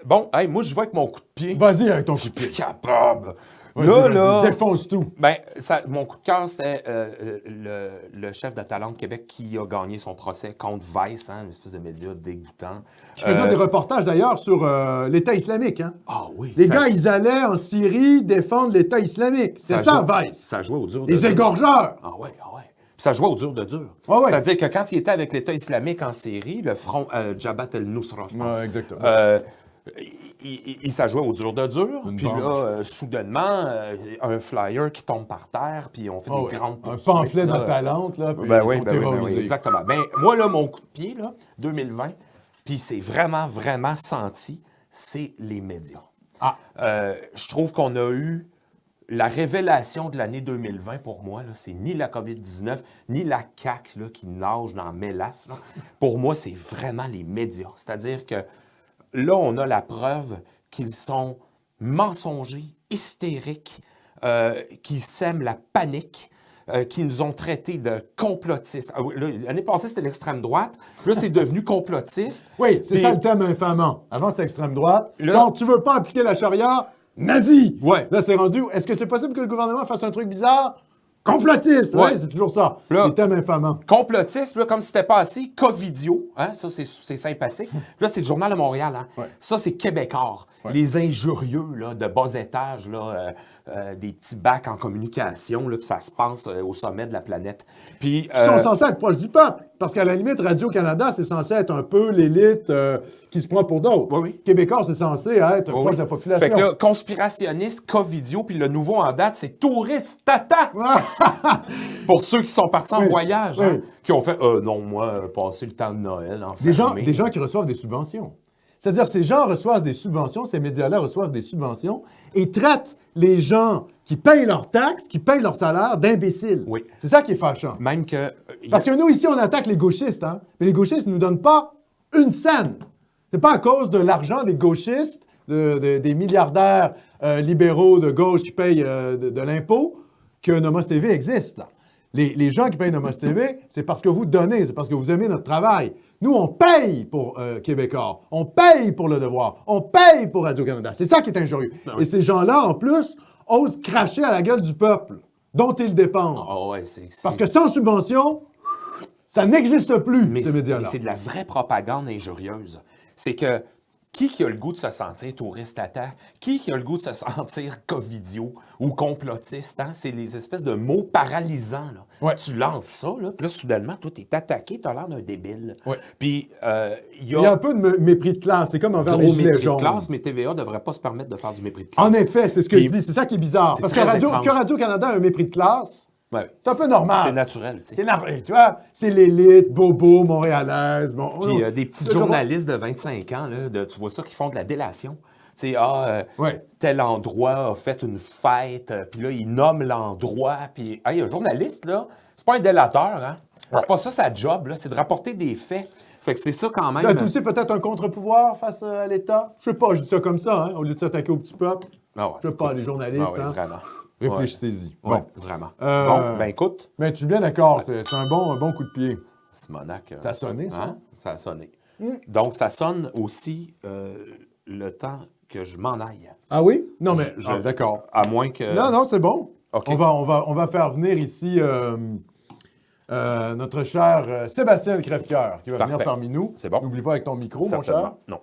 bon, hey, moi, je vais avec mon coup de pied. Vas-y avec ton coup Je de suis pied. plus capable. Vas-y, Là, défonce tout. ben, mon coup de cœur, c'était le chef de Talent de Québec qui a gagné son procès contre Vice, hein, une espèce de média dégoûtant. Qui faisait des reportages d'ailleurs sur l'État islamique. Hein? Ah oui. Les gars, ils allaient en Syrie défendre l'État islamique. C'est ça, Vice. Ça jouait au dur de Les dur. égorgeurs. Ah ouais, ah ouais. Puis ça jouait au dur de dur. Ah ouais. C'est-à-dire que quand il était avec l'État islamique en Syrie, le front Jabhat el-Nusra, je pense. Ouais, exactement. Ça jouait au dur de dur. Une Puis banque. là, soudainement, un flyer qui tombe par terre, puis on fait des grandes Un poursuites, pamphlet là. dans ta lente, là, puis Ben ils oui, sont ben oui, ben terrorisés. oui, exactement. Ben, moi, là, mon coup de pied, là, 2020, puis c'est vraiment, vraiment senti, c'est les médias. Ah. Je trouve qu'on a eu la révélation de l'année 2020, pour moi, là, c'est ni la COVID-19, ni la CAQ là, qui nage dans la mélasse. Là. Pour moi, c'est vraiment les médias. C'est-à-dire que là, on a la preuve qu'ils sont mensongers, hystériques, qui sèment la panique, qui nous ont traités de complotistes. Ah oui, là, l'année passée, c'était l'extrême droite. Là, c'est devenu complotiste. Oui, c'est Puis- ça le thème infamant. Avant, c'était extrême droite. Là- Genre, tu veux pas appliquer la charia? Nazi! Ouais. Là, c'est rendu. Est-ce que c'est possible que le gouvernement fasse un truc bizarre? Complotiste! Ouais. Oui, c'est toujours ça. Là- Les thèmes infamants. Complotiste, là, comme si c'était pas assez, Covidio, hein, ça c'est sympathique. Puis là, c'est le Journal de Montréal, hein. Ouais. Ça c'est Québécois. Ouais. Les injurieux là, de bas étage, là, des petits bacs en communication, là, puis ça se passe au sommet de la planète. Puis, Ils sont censés être proches du peuple. Parce qu'à la limite, Radio-Canada, c'est censé être un peu l'élite qui se prend pour d'autres. Oui, oui. Québécois, c'est censé être oui, proche de la population. Fait que là, conspirationniste, Covidio, puis le nouveau en date, c'est Touriste Tata! Pour ceux qui sont partis en Oui, voyage, oui. hein, qui ont fait non, moi, passer le temps de Noël en des gens qui reçoivent des subventions. C'est-à-dire, ces gens reçoivent des subventions, ces médias-là reçoivent des subventions et traitent les gens qui payent leurs taxes, qui payent leur salaire, d'imbéciles. Oui. C'est ça qui est fâchant. Même que. Parce que nous, ici, on attaque les gauchistes, hein? Mais les gauchistes ne nous donnent pas une scène. C'est pas à cause de l'argent des gauchistes, des milliardaires libéraux de gauche qui payent de l'impôt que Nomos TV existe, là. Les gens qui payent Nomos TV, c'est parce que vous donnez, c'est parce que vous aimez notre travail. Nous, on paye pour Québécois, on paye pour Le Devoir, on paye pour Radio-Canada. C'est ça qui est injurieux. Et ces gens-là, en plus, osent cracher à la gueule du peuple, dont ils dépendent. Ah ouais, Parce que sans subvention, ça n'existe plus, mais ces médias-là. c'est de la vraie propagande injurieuse. C'est que qui a le goût de se sentir touriste tata? Qui a le goût de se sentir covidio ou complotiste? Hein? C'est les espèces de mots paralysants. Là. Ouais. Tu lances ça, là, puis là, soudainement, toi, t'es attaqué, t'as l'air d'un débile. Ouais. Puis, il Il y a un peu de mépris de classe. C'est comme envers les gros gilets mépris de jaunes. classe, mais TVA ne devrait pas se permettre de faire du mépris de classe. En effet, c'est ce que Puis- je dis. C'est ça qui est bizarre. C'est Parce que très étrange. Radio-Canada a un mépris de classe. Ouais. C'est un peu normal. C'est naturel, tu sais. Tu vois, c'est l'élite, bobo, montréalaise. Bon, Puis des petits C'est comment- journalistes de 25 ans, là, tu vois ça, qui font de la délation. Tu sais, Ouais. tel endroit a fait une fête, puis là, ils nomment l'endroit, puis hey, un journaliste, là, c'est pas un délateur, hein? C'est pas ça sa job, là, c'est de rapporter des faits. Fait que c'est ça quand même. T'as aussi peut-être un contre-pouvoir face à l'État? Je sais pas, je dis ça comme ça, hein, au lieu de s'attaquer au petit peuple. Ah ouais. Je sais pas, les journalistes, Ah ouais, hein. vraiment. Réfléchissez-y. Ouais, Bon. vraiment. Euh, Bon, ben écoute, Mais tu es bien d'accord, c'est un bon coup de pied. Simonac. Ça a sonné, ça? Hein? Ça a sonné. Donc, ça sonne aussi le temps que je m'en aille. Ah oui? Non, mais Je- d'accord. À moins que. Non, c'est bon. OK. On va faire venir ici notre cher Sébastien Crèvecoeur qui va venir Parfait. parmi nous. C'est bon. N'oublie pas avec ton micro, mon Certainement. cher. Non.